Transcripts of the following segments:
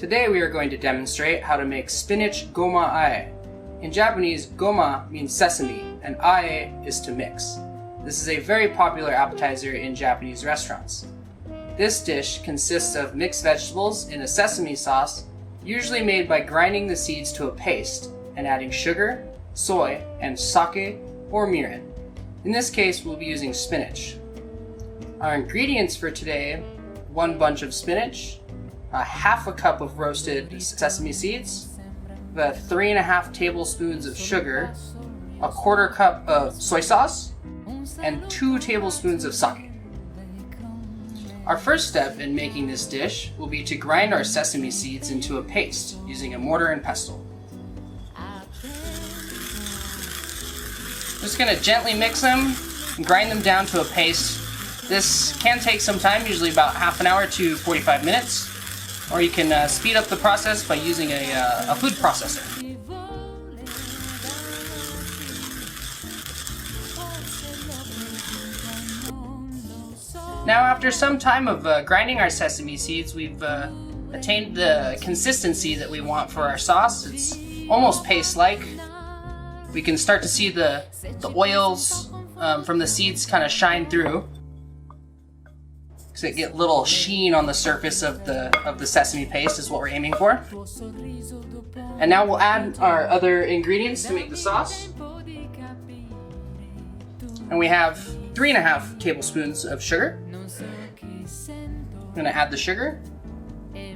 Today we are going to demonstrate how to make spinach Goma-ae. In Japanese, goma means sesame and ae is to mix. This is a very popular appetizer in Japanese restaurants. This dish consists of mixed vegetables in a sesame sauce, usually made by grinding the seeds to a paste and adding sugar, soy, and sake or mirin. In this case, we'll be using spinach. Our ingredients for today: 1 bunch of spinach, half a cup of roasted sesame seeds, 3.5 tablespoons of sugar, 1/4 cup of soy sauce, and 2 tablespoons of sake. Our first step in making this dish will be to grind our sesame seeds into a paste using a mortar and pestle. Just going to gently mix them and grind them down to a paste. This can take some time, usually about half an hour to 45 minutes, or you can speed up the process by using a food processor. Now, after some time of grinding our sesame seeds, we've attained the consistency that we want for our sauce. It's almost paste-like. We can start to see the oils from the seeds kind of shine through, so they get a little sheen on the surface of the sesame paste is what we're aiming for. And now we'll add our other ingredients to make the sauce. And we have 3.5 tablespoons of sugar. I'm going to add the sugar. I'm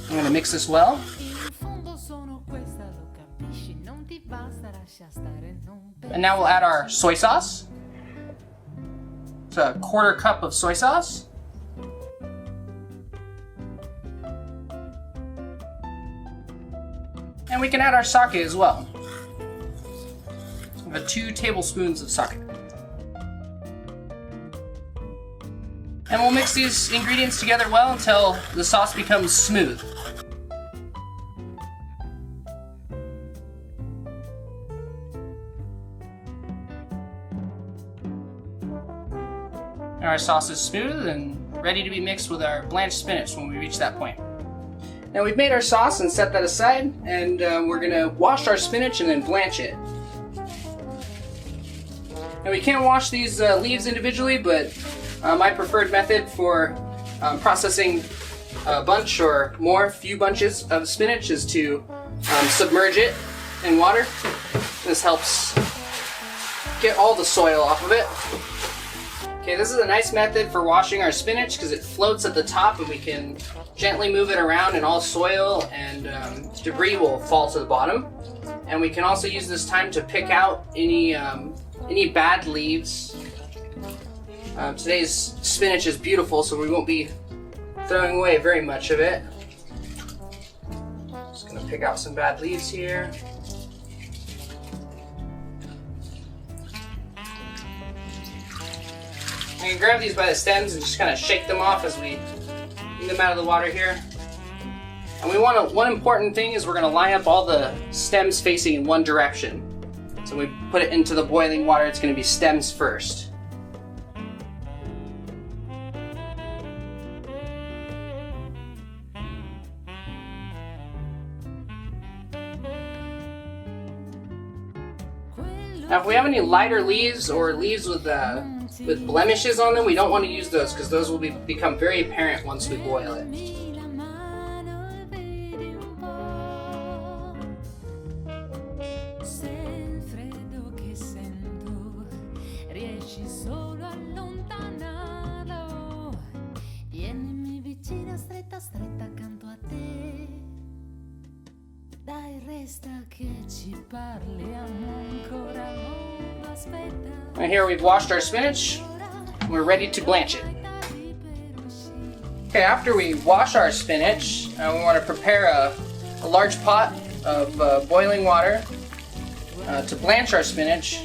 going to mix this well. And now we'll add our soy sauce. It's 1/4 cup of soy sauce. And we can add our sake as well. 2 tablespoons of sake. And we'll mix these ingredients together well until the sauce becomes smooth. Our sauce is smooth and ready to be mixed with our blanched spinach when we reach that point. Now we've made our sauce and set that aside, and we're going to wash our spinach and then blanch it. Now we can't wash these leaves individually, but my preferred method for processing a bunch or few bunches of spinach is to submerge it in water. This helps get all the soil off of it. Okay, this is a nice method for washing our spinach because it floats at the top and we can gently move it around and all soil and debris will fall to the bottom. And we can also use this time to pick out any bad leaves. Today's spinach is beautiful, so we won't be throwing away very much of it. Just gonna pick out some bad leaves here. You can grab these by the stems and just kind of shake them off as we get them out of the water here. And one important thing is we're going to line up all the stems facing in one direction. So when we put it into the boiling water, it's going to be stems first. Now if we have any lighter leaves or leaves with blemishes on them, we don't want to use those because those will become very apparent once we boil it. And here we've washed our spinach. We're ready to blanch it. Okay, after we wash our spinach, we want to prepare a large pot of boiling water to blanch our spinach.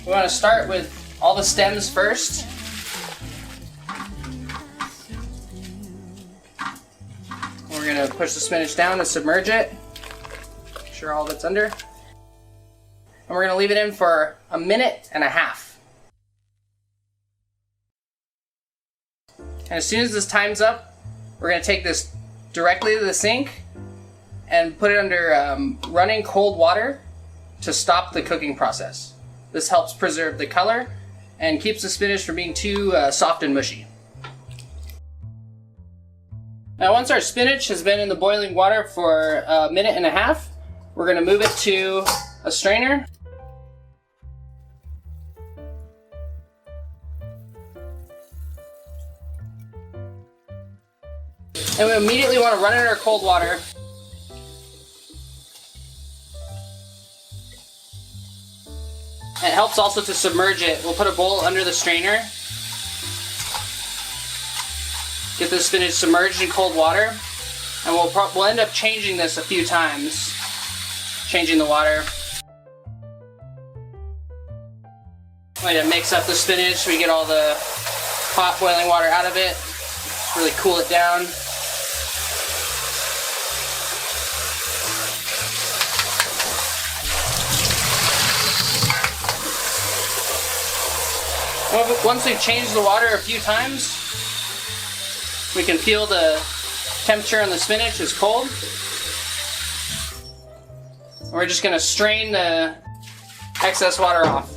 We want to start with all the stems first. We're going to push the spinach down and submerge it. Make sure all of it's under. And we're going to leave it in for 1.5 minutes. And as soon as this time's up, we're going to take this directly to the sink and put it under running cold water to stop the cooking process. This helps preserve the color and keeps the spinach from being too soft and mushy. Now once our spinach has been in the boiling water for a minute and a half, we're going to move it to a strainer. And we immediately want to run it in our cold water. And it helps also to submerge it. We'll put a bowl under the strainer. Get the spinach submerged in cold water. And we'll end up changing this a few times. Changing the water. We're going to mix up the spinach so we get all the hot boiling water out of it. Really cool it down. Once we've changed the water a few times, we can feel the temperature on the spinach is cold. We're just going to strain the excess water off.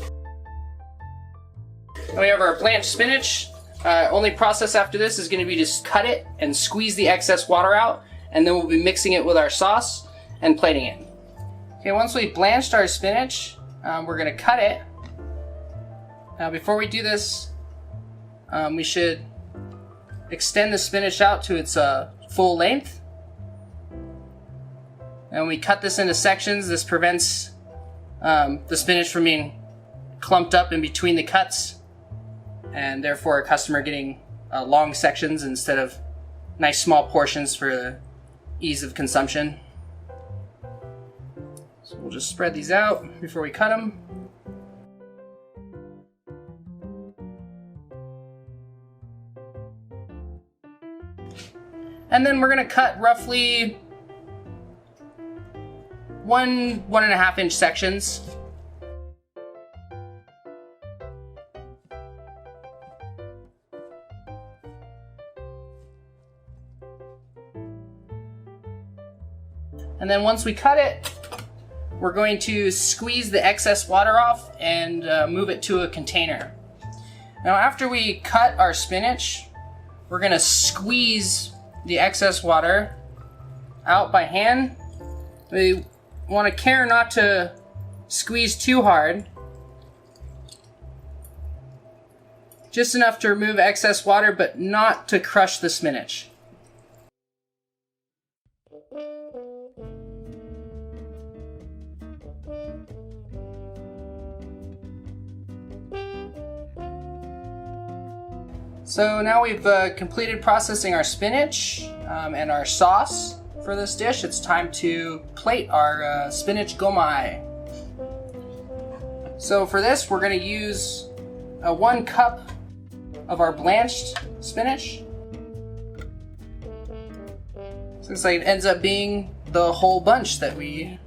And we have our blanched spinach. Only process after this is going to be just cut it and squeeze the excess water out, and then we'll be mixing it with our sauce and plating it. Okay, once we've blanched our spinach, we're going to cut it. Now before we do this, we should extend the spinach out to its full length. And when we cut this into sections, this prevents the spinach from being clumped up in between the cuts, and therefore a customer getting long sections instead of nice small portions for the ease of consumption. So we'll just spread these out before we cut them. And then we're going to cut roughly 1.5 inch sections. And then once we cut it, we're going to squeeze the excess water off and move it to a container. Now after we cut our spinach, we're going to squeeze the excess water out by hand. We want to care not to squeeze too hard. Just enough to remove excess water, but not to crush the spinach. So now we've completed processing our spinach and our sauce for this dish. It's time to plate our spinach Goma-ae. So for this, we're going to use 1 cup of our blanched spinach. So looks like it ends up being the whole bunch that we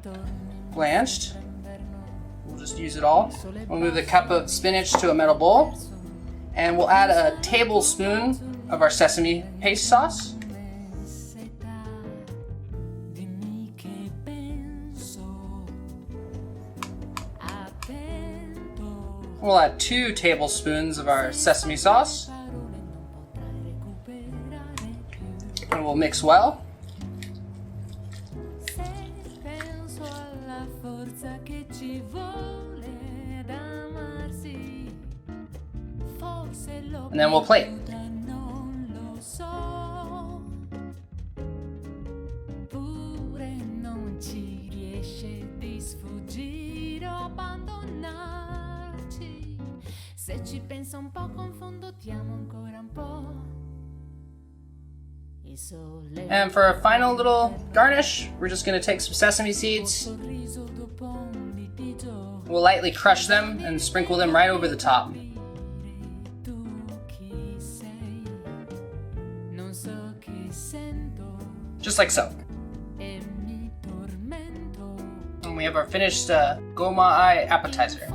blanched. We'll just use it all. We'll move the cup of spinach to a metal bowl. And we'll add a tablespoon of our sesame paste sauce. We'll add 2 tablespoons of our sesame sauce. And we'll mix well. And then we'll plate. And for a final little garnish, we're just going to take some sesame seeds. We'll lightly crush them and sprinkle them right over the top. Just like so. And we have our finished Goma-ae appetizer.